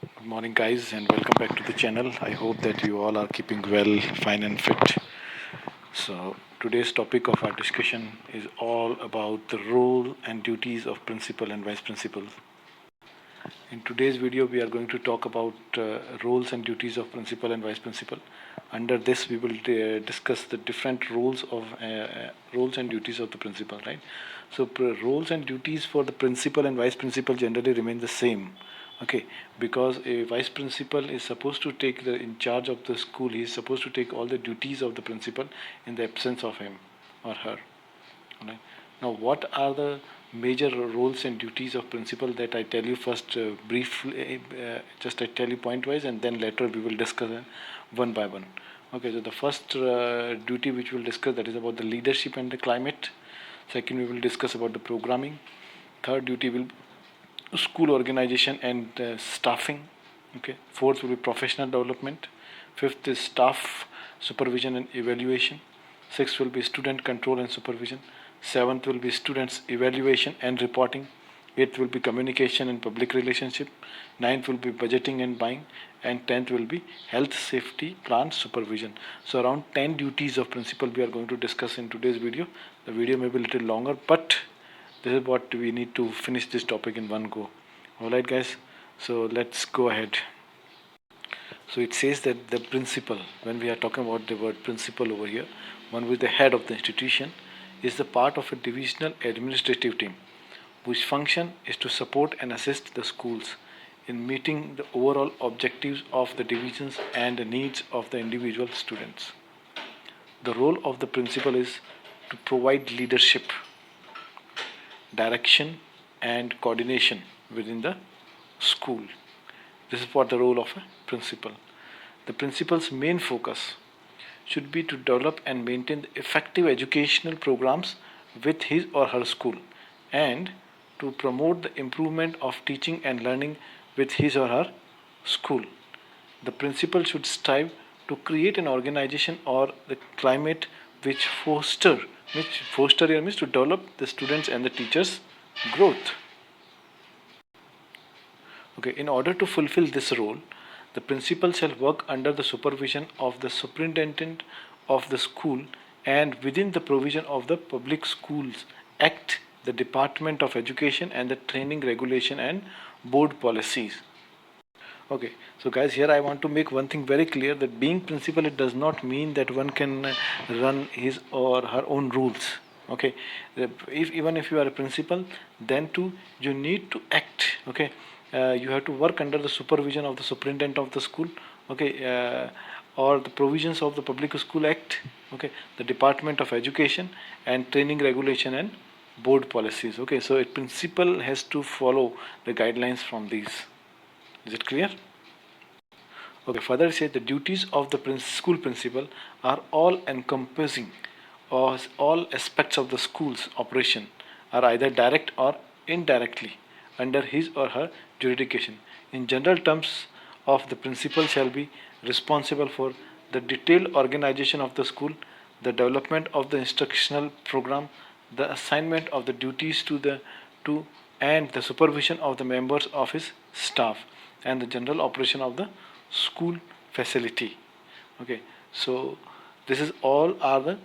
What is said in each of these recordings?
Good morning, guys, and welcome back to the channel. I hope that you all are keeping well, fine, and fit. So, today's topic of our discussion is all about the role and duties of principal and vice principal. In today's video, we are going to talk about roles and duties of principal and vice principal. Under this, we will discuss the different roles and duties of the principal. Right. So, roles and duties for the principal and vice principal generally remain the same. Okay, because a vice principal is supposed to take the in charge of the school. He is supposed to take all the duties of the principal in the absence of him or her. Right. Now, what are the major roles and duties of principal that I tell you first briefly, just I tell you point wise, and then later we will discuss one by one. Okay, so the first duty which we'll discuss, that is about the leadership and the climate. Second, we will discuss about the programming. Third duty will school organization and staffing. Okay. Fourth will be professional development. Fifth is staff supervision and evaluation. Sixth will be student control and supervision. Seventh will be students evaluation and reporting. Eighth will be communication and public relationship. Ninth will be budgeting and buying. And 10th will be health safety plan supervision. So around 10 duties of principal we are going to discuss in today's video. The video may be a little longer, but this is what we need to finish this topic in one go. Alright, guys, so let's go ahead. So it says that the principal, when we are talking about the word principal over here, one with the head of the institution, is the part of a divisional administrative team whose function is to support and assist the schools in meeting the overall objectives of the divisions and the needs of the individual students. The role of the principal is to provide leadership, direction, and coordination within the school. This is what the role of a principal. The principal's main focus should be to develop and maintain effective educational programs with his or her school and to promote the improvement of teaching and learning with his or her school. The principal should strive to create an organization or the climate which foster here means to develop the students and the teachers' growth. Okay, in order to fulfill this role, the principal shall work under the supervision of the superintendent of the school and within the provision of the Public Schools Act, the Department of Education, and the training regulation and board policies. Okay, so guys, here I want to make one thing very clear, that being principal, it does not mean that one can run his or her own rules. Okay, even if you are a principal, then too you need to act. Okay, you have to work under the supervision of the superintendent of the school. Okay, or the provisions of the Public School Act. Okay, the Department of Education and training regulation and board policies. Okay, so a principal has to follow the guidelines from these. Is it clear? Okay, further it says the duties of the school principal are all encompassing, or all aspects of the school's operation are either direct or indirectly under his or her jurisdiction. In general terms, of the principal shall be responsible for the detailed organization of the school, the development of the instructional program, the assignment of the duties to and the supervision of the members of his staff, and the general operation of the school facility. Okay, so this is all are the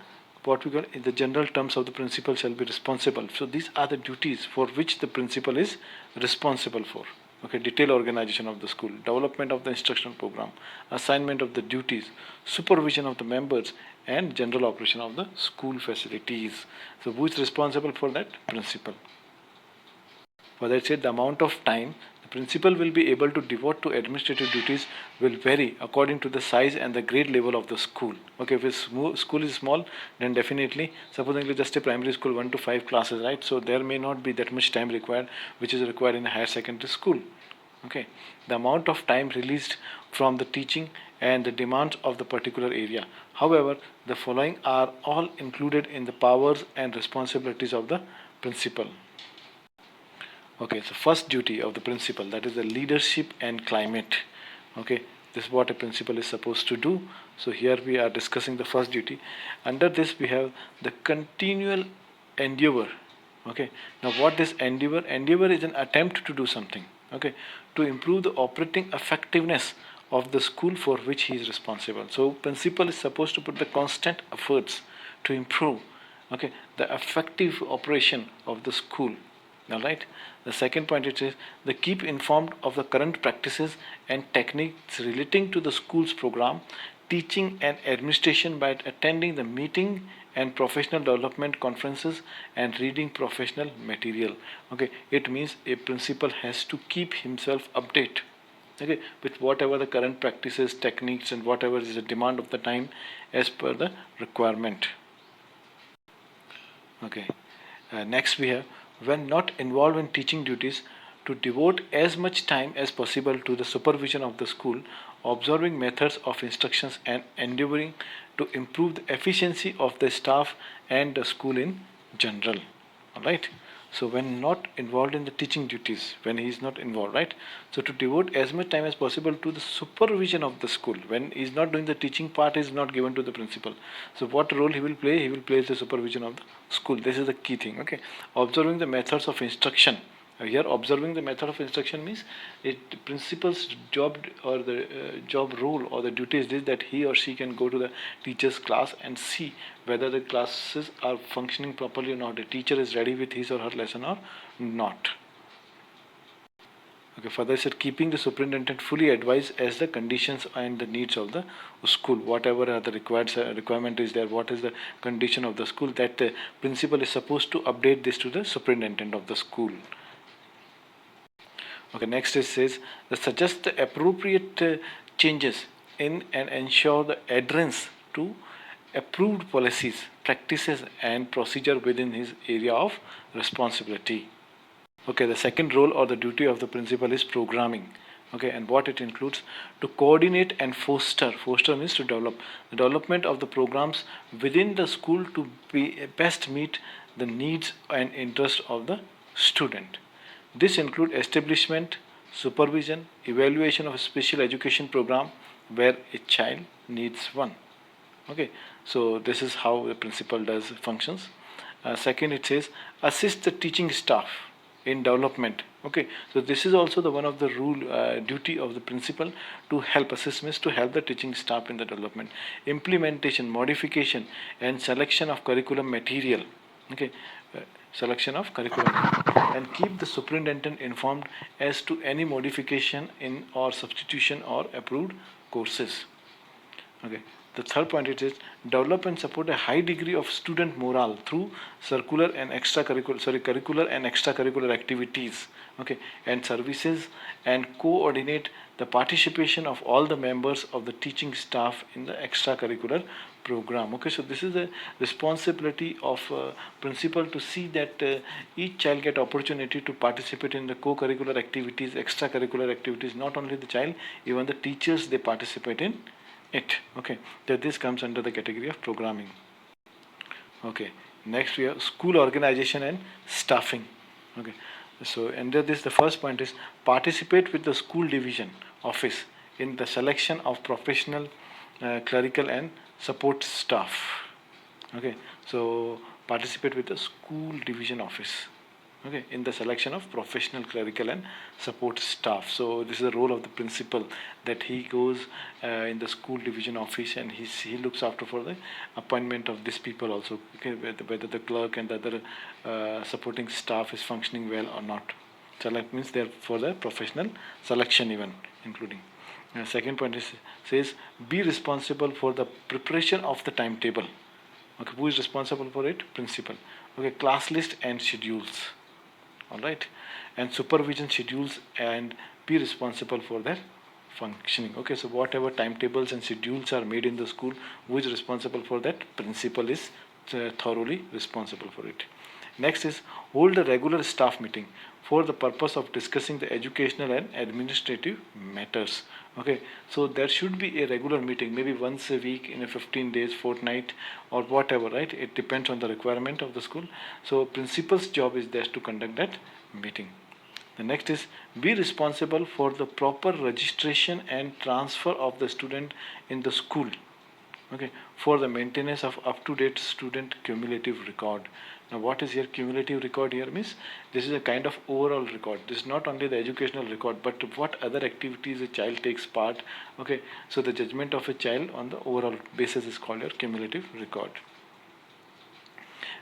what we call in the general terms of the principal shall be responsible. So these are the duties for which the principal is responsible for. Okay, detailed organization of the school, development of the instructional program, assignment of the duties, supervision of the members, and general operation of the school facilities. So who is responsible for that? Principal. For that said, the amount of time the principal will be able to devote to administrative duties will vary according to the size and the grade level of the school. Okay, if a school is small, then definitely, supposedly just a primary school, 1 to 5 classes, right? So there may not be that much time required, which is required in a higher secondary school. Okay, the amount of time released from the teaching and the demands of the particular area. However, the following are all included in the powers and responsibilities of the principal. Okay, so first duty of the principal, that is the leadership and climate. Okay, this is what a principal is supposed to do. So here we are discussing the first duty. Under this we have the continual endeavor. Okay, now what is endeavor? Endeavor is an attempt to do something. okay, to improve the operating effectiveness of the school for which he is responsible. So principal is supposed to put the constant efforts to improve, okay, the effective operation of the school. All right. The second point it is the keep informed of the current practices and techniques relating to the school's program, teaching and administration by attending the meeting and professional development conferences and reading professional material. Okay, it means a principal has to keep himself update, okay, with whatever the current practices, techniques, and whatever is the demand of the time as per the requirement. Okay. Next we have, when not involved in teaching duties, to devote as much time as possible to the supervision of the school, observing methods of instructions and endeavoring to improve the efficiency of the staff and the school in general. All right. So when not involved in the teaching duties, when he is not involved, right? So to devote as much time as possible to the supervision of the school. When he is not doing the teaching part, is not given to the principal. So what role he will play? He will play the supervision of the school. This is the key thing. Okay. Observing the methods of instruction. Here, observing the method of instruction means it principal's job or the job role or the duty is this, that he or she can go to the teacher's class and see whether the classes are functioning properly or not. The teacher is ready with his or her lesson or not. Okay, further said, keeping the superintendent fully advised as the conditions and the needs of the school. Whatever the requirement is there, what is the condition of the school, that the principal is supposed to update this to the superintendent of the school. Okay, next it says that suggest the appropriate changes in and ensure the adherence to approved policies, practices, and procedure within his area of responsibility. Okay, the second role or the duty of the principal is programming. Okay, and what it includes: to coordinate and foster. Foster means to develop the development of the programs within the school to be best meet the needs and interests of the student. This includes establishment, supervision, evaluation of a special education program where a child needs one. Okay, so this is how the principal does functions. Second, it says assist the teaching staff in development. Okay, so this is also the one of the rule duty of the principal, to help assistments, to help the teaching staff in the development, implementation, modification, and selection of curriculum material. Okay, selection of curriculum, and keep the superintendent informed as to any modification in or substitution or approved courses. Okay. The third point it is develop and support a high degree of student morale through curricular and extracurricular activities, okay, and services, and coordinate the participation of all the members of the teaching staff in the extracurricular program. Okay, so this is the responsibility of principal to see that each child get opportunity to participate in the co-curricular activities, extracurricular activities. Not only the child, even the teachers, they participate in it. Okay, that this comes under the category of programming. Okay, next we have school organization and staffing. Okay, so under this the first point is participate with the school division office in the selection of professional clerical and support staff. Okay, so participate with the school division office, okay, in the selection of professional clerical and support staff. So this is the role of the principal, that he goes in the school division office and he looks after for the appointment of these people also, okay, whether the clerk and the other supporting staff is functioning well or not. Select means they're for the professional selection even including. Second point is says be responsible for the preparation of the timetable. Okay, who is responsible for it? Principal. Okay, class list and schedules. All right, and supervision schedules, and be responsible for their functioning. Okay, so whatever timetables and schedules are made in the school, who is responsible for that? Principal is thoroughly responsible for it. Next is hold a regular staff meeting for the purpose of discussing the educational and administrative matters. Okay, so there should be a regular meeting, maybe once a week, in a 15 days, fortnight, or whatever, right? It depends on the requirement of the school. So principal's job is there to conduct that meeting. The next is be responsible for the proper registration and transfer of the student in the school. Okay, for the maintenance of up-to-date student cumulative record. Now, what is here cumulative record here means? This is a kind of overall record. This is not only the educational record, but what other activities a child takes part. Okay, so the judgment of a child on the overall basis is called your cumulative record.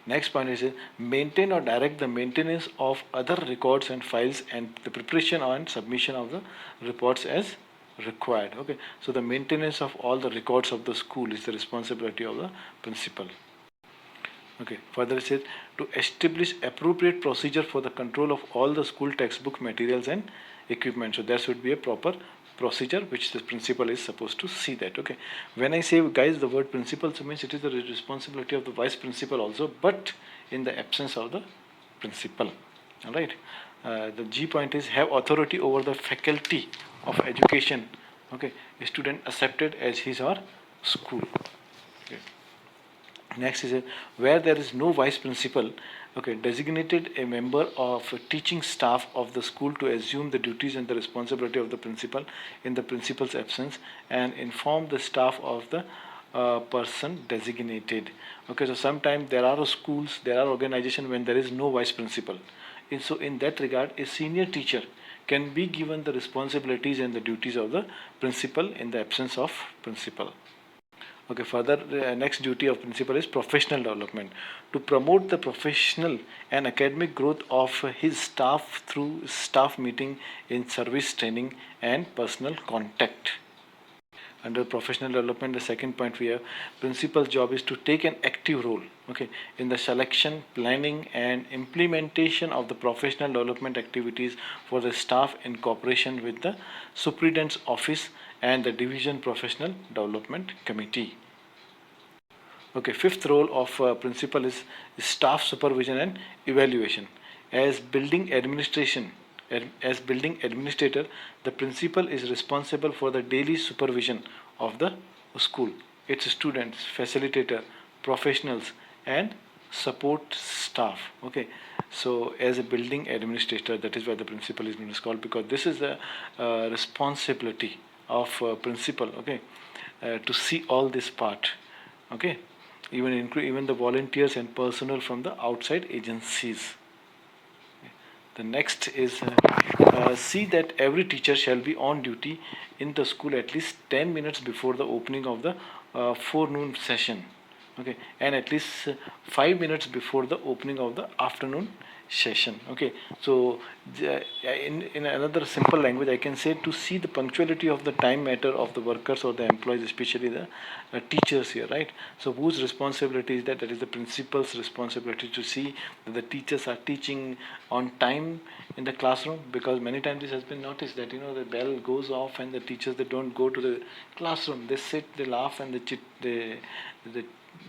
Next point is maintain or direct the maintenance of other records and files and the preparation and submission of the reports as required. Okay, so the maintenance of all the records of the school is the responsibility of the principal. Okay, further it says to establish appropriate procedure for the control of all the school textbook materials and equipment. So there should be a proper procedure which the principal is supposed to see that. Okay, when I say guys the word principal, so means it is the responsibility of the vice principal also, but in the absence of the principal. All right, the G point is have authority over the faculty of education. Okay, a student accepted as his or school. Okay. Next is where there is no vice principal, okay, designated a member of teaching staff of the school to assume the duties and the responsibility of the principal in the principal's absence and inform the staff of the person designated. Okay, so sometimes there are schools, there are organizations when there is no vice principal. And so in that regard, a senior teacher can be given the responsibilities and the duties of the principal in the absence of principal. Okay, further, next duty of principal is professional development. To promote the professional and academic growth of his staff through staff meeting in service training and personal contact. Under professional development, the second point we have, principal's job is to take an active role, okay, in the selection, planning and implementation of the professional development activities for the staff in cooperation with the superintendent's office and the division professional development committee. Okay, fifth role of principal is staff supervision and evaluation. As building administrator, the principal is responsible for the daily supervision of the school, its students, facilitator, professionals, and support staff. Okay, so as a building administrator, that is why the principal is known called, because this is the responsibility of principal. Okay, to see all this part. Okay, even the volunteers and personnel from the outside agencies. The next is see that every teacher shall be on duty in the school at least 10 minutes before the opening of the forenoon session. Okay, and at least 5 minutes before the opening of the afternoon session. Okay, so in another simple language I can say to see the punctuality of the time matter of the workers or the employees, especially the teachers here, right? So whose responsibility is that? That is the principal's responsibility to see that the teachers are teaching on time in the classroom, because many times this has been noticed that the bell goes off and the teachers, they don't go to the classroom, they sit, they laugh, and they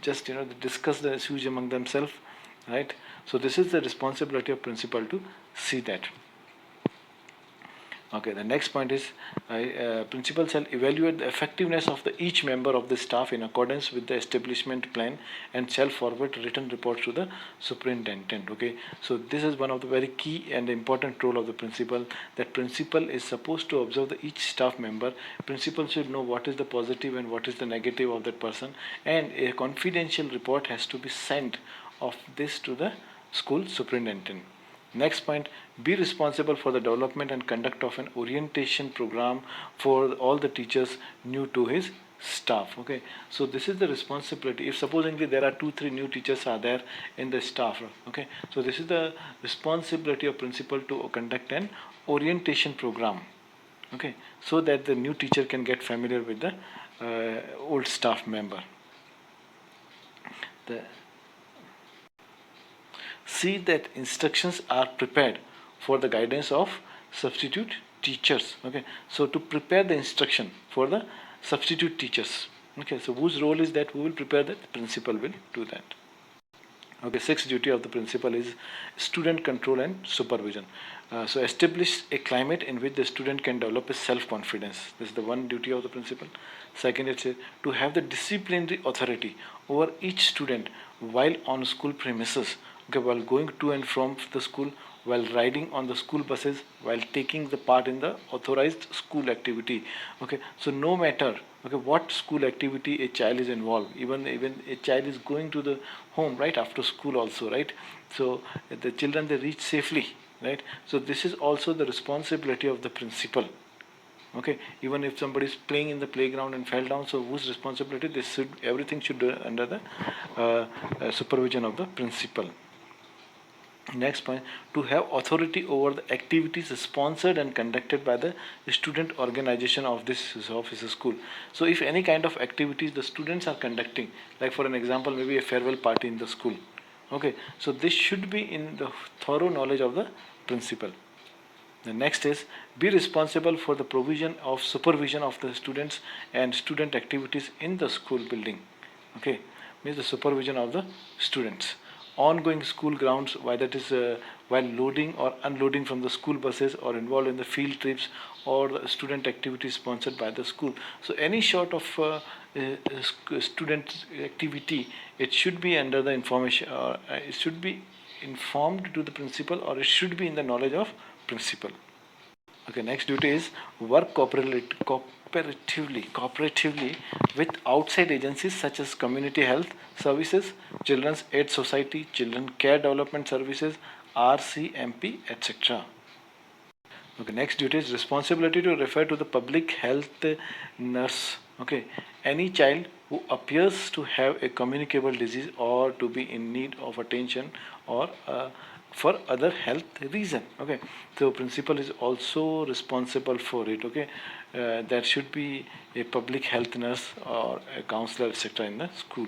just they discuss the issues among themselves, right? So this is the responsibility of principal to see that. Okay, the next point is principal shall evaluate the effectiveness of each member of the staff in accordance with the establishment plan and shall forward written reports to the superintendent. Okay, so this is one of the very key and important role of the principal, that principal is supposed to observe each staff member. Principal should know what is the positive and what is the negative of that person, and a confidential report has to be sent of this to the school superintendent. Next point, be responsible for the development and conduct of an orientation program for all the teachers new to his staff. Okay, so this is the responsibility. If supposedly there are 2-3 new teachers are there in the staff, okay, so this is the responsibility of principal to conduct an orientation program, okay, so that the new teacher can get familiar with the old staff member. See that instructions are prepared for the guidance of substitute teachers. Okay, so to prepare the instruction for the substitute teachers. Okay, so whose role is that? Who will prepare that? The principal will do that. Okay, sixth duty of the principal is student control and supervision. So establish a climate in which the student can develop a self-confidence. This is the one duty of the principal. Second, it's to have the disciplinary authority over each student while on school premises. Okay, while going to and from the school while riding on the school buses, while taking the part in the authorized school activity. Okay, so no matter what school activity a child is involved, even a child is going to the home right after school also, right? So the children, they reach safely, right? So this is also the responsibility of the principal. Okay, even if somebody is playing in the playground and fell down, so whose responsibility? This should, everything should do under the supervision of the principal. Next point, to have authority over the activities sponsored and conducted by the student organization of this school. So if any kind of activities the students are conducting, like for an example, maybe a farewell party in the school, okay, so this should be in the thorough knowledge of the principal. The next is, be responsible for the provision of supervision of the students and student activities in the school building. Okay, means the supervision of the students. Ongoing school grounds, whether it is while loading or unloading from the school buses, or involved in the field trips or the student activities sponsored by the school. So any sort of student activity, it should be under the information, or it should be informed to the principal, or it should be in the knowledge of principal. Okay, next duty is work cooperatively with outside agencies such as community health services, children's aid society, children care development services, RCMP, etc. Okay, next duty is responsibility to refer to the public health nurse. Okay, any child who appears to have a communicable disease or to be in need of attention, or for other health reason. Okay, so principal is also responsible for it. Okay, there should be a public health nurse or a counselor, etc. in the school.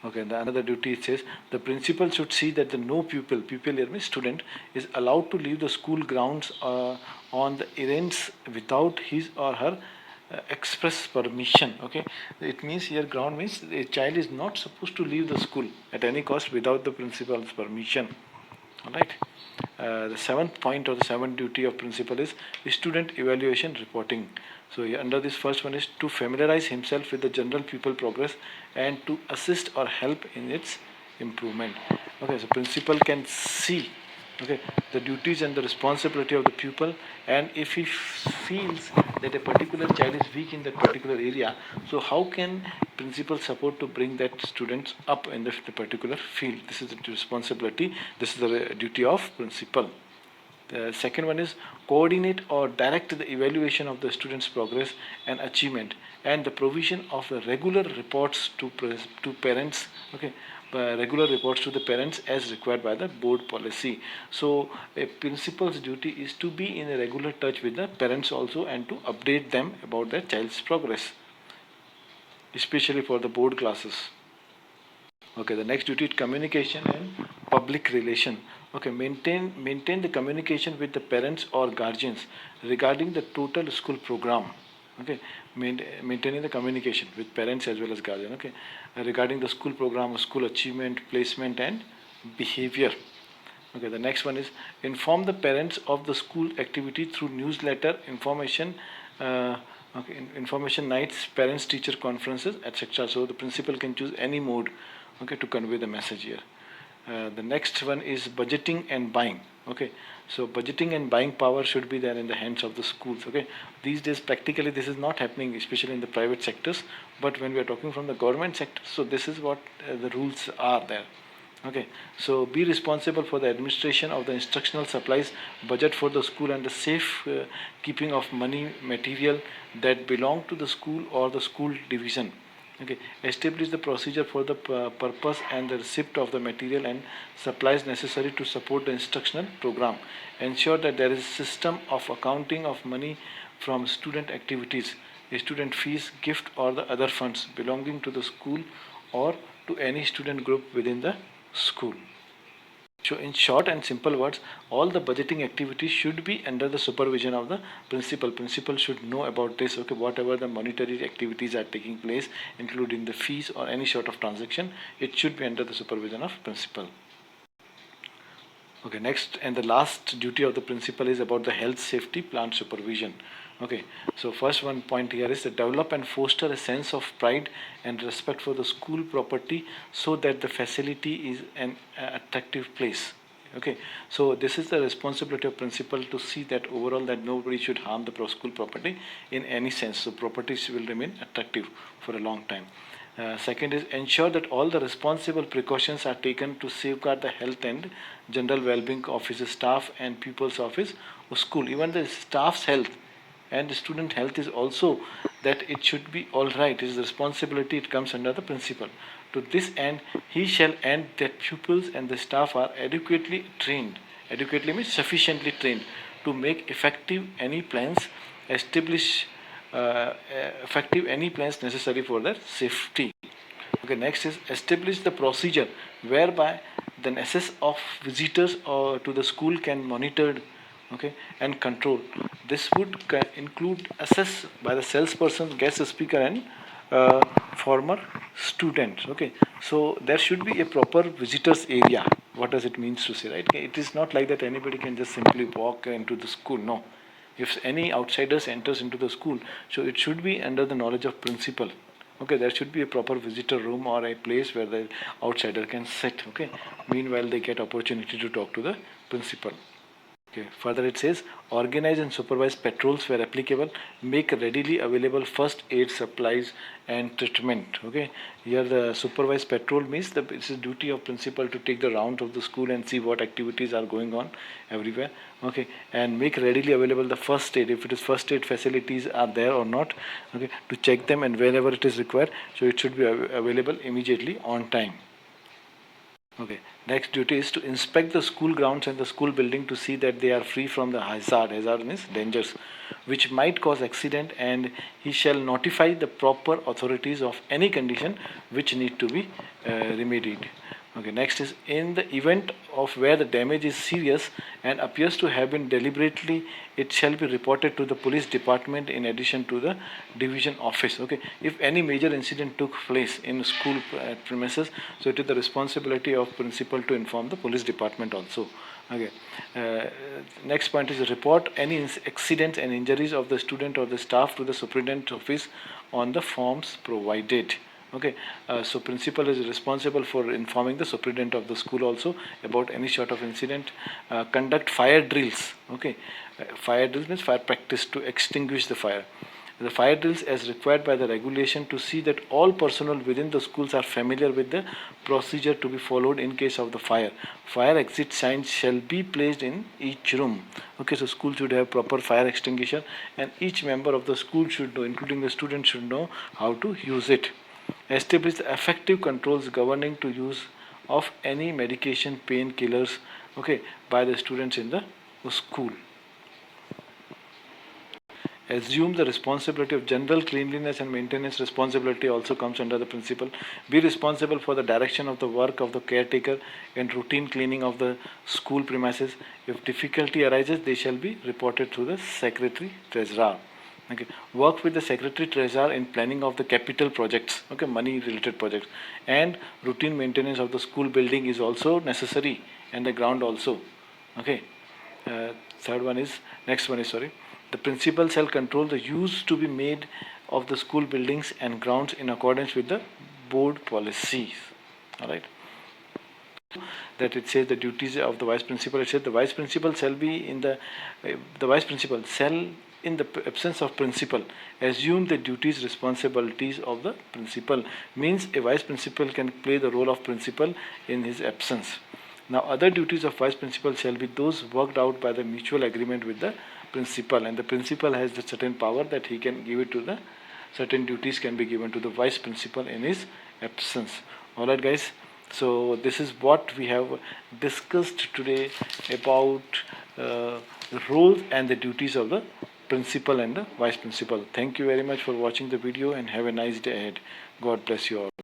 Okay, the another duty, it says the principal should see that the no pupil here means student, is allowed to leave the school grounds on the errands without his or her express permission. Okay, it means here ground means a child is not supposed to leave the school at any cost without the principal's permission. All right. The seventh point, or the seventh duty of principal, is student evaluation reporting. So under this, first one is to familiarize himself with the general pupil progress and to assist or help in its improvement. Okay, so principal can see, okay, the duties and the responsibility of the pupil, and if he feels that a particular child is weak in that particular area, so how can principal support to bring that students up in the particular field? This is the responsibility, this is the duty of principal. The second one is coordinate or direct the evaluation of the students' progress and achievement, and the provision of the regular reports to parents. Okay, regular reports to the parents as required by the board policy. So a principal's duty is to be in a regular touch with the parents also, and to update them about their child's progress, especially for the board classes. Okay, the next duty is communication and public relation. Okay, maintain the communication with the parents or guardians regarding the total school program. Okay, maintaining the communication with parents as well as guardian. Okay, regarding the school program, school achievement, placement, and behavior. Okay, the next one is inform the parents of the school activity through newsletter, information. Information nights, parents teacher conferences, etc. So the principal can choose any mode, okay, to convey the message here. The next one is budgeting and buying. Okay, so budgeting and buying power should be there in the hands of the schools. Okay, these days practically this is not happening, especially in the private sectors, but when we are talking from the government sector, so this is what the rules are there. Okay, so be responsible for the administration of the instructional supplies, budget for the school, and the safe keeping of money material that belong to the school or the school division. Okay, establish the procedure for the purpose and the receipt of the material and supplies necessary to support the instructional program. Ensure that there is a system of accounting of money from student activities, student fees, gift, or the other funds belonging to the school or to any student group within the school. So in short and simple words, all the budgeting activities should be under the supervision of the principal. Principal should know about this. Okay, whatever the monetary activities are taking place, including the fees or any sort of transaction, it should be under the supervision of principal. Okay, next and the last duty of the principal is about the health, safety, plant supervision. Okay, so first one point here is to develop and foster a sense of pride and respect for the school property, so that the facility is an attractive place. Okay, so this is the responsibility of principal to see that overall that nobody should harm the school property in any sense. So properties will remain attractive for a long time. Second is ensure that all the responsible precautions are taken to safeguard the health and general well-being of his staff and pupils of his school. Even the staff's health and the student health is also that it should be all right. It is responsibility. It comes under the principal. To this end, he shall and that pupils and the staff are adequately trained. Adequately means sufficiently trained to make effective any plans establish effective any plans necessary for their safety. Okay, next is establish the procedure whereby the access of visitors or to the school can monitored, okay, and control. This would include access by the salesperson, guest speaker, and uh, former students. Okay, so there should be a proper visitors area. What does it means to say, right? It is not like that anybody can just simply walk into the school. No, if any outsiders enters into the school, so it should be under the knowledge of principal. Okay, there should be a proper visitor room or a place where the outsider can sit. Okay, meanwhile they get opportunity to talk to the principal. Okay. Further, it says organize and supervise patrols where applicable. Make readily available first aid supplies and treatment. Okay. Here, the supervise patrol means it's a duty of principal to take the round of the school and see what activities are going on everywhere. Okay. And make readily available the first aid, if it is first aid facilities are there or not. Okay. To check them and wherever it is required, so it should be available immediately on time. Okay. Next duty is to inspect the school grounds and the school building to see that they are free from the hazard. Hazard means dangers, which might cause accident, and he shall notify the proper authorities of any condition which need to be remedied. Okay. Next is in the event of where the damage is serious and appears to have been deliberately, it shall be reported to the police department in addition to the division office. Okay. If any major incident took place in school premises, so it is the responsibility of principal to inform the police department also. Okay. Next point is report any accidents and injuries of the student or the staff to the superintendent's office on the forms provided. Okay, so principal is responsible for informing the superintendent of the school also about any sort of incident. Conduct fire drills. Okay, fire drills means fire practice to extinguish the fire. The fire drills as required by the regulation to see that all personnel within the schools are familiar with the procedure to be followed in case of the fire. Fire exit signs shall be placed in each room. Okay, so school should have proper fire extinguisher, and each member of the school should know, including the student, should know how to use it. Establish effective controls governing to use of any medication, painkillers, okay, by the students in the school. Assume the responsibility of general cleanliness and maintenance responsibility also comes under the principal. Be responsible for the direction of the work of the caretaker and routine cleaning of the school premises. If difficulty arises, they shall be reported to the secretary treasurer. Okay. Work with the secretary treasurer in planning of the capital projects, okay, money related projects, and routine maintenance of the school building is also necessary, and the ground also. Okay. Next one is the principal shall control the use to be made of the school buildings and grounds in accordance with the board policies. All right. That it says the duties of the vice principal. It says the vice principal shall be in the vice principal shall, in the absence of principal, assume the duties responsibilities of the principal. Means a vice principal can play the role of principal in his absence. Now other duties of vice principal shall be those worked out by the mutual agreement with the principal, and the principal has the certain power that he can give it to the certain duties can be given to the vice principal in his absence. Alright guys, so this is what we have discussed today about the roles and the duties of the principal and the vice principal. Thank you very much for watching the video and have a nice day ahead. God bless you all.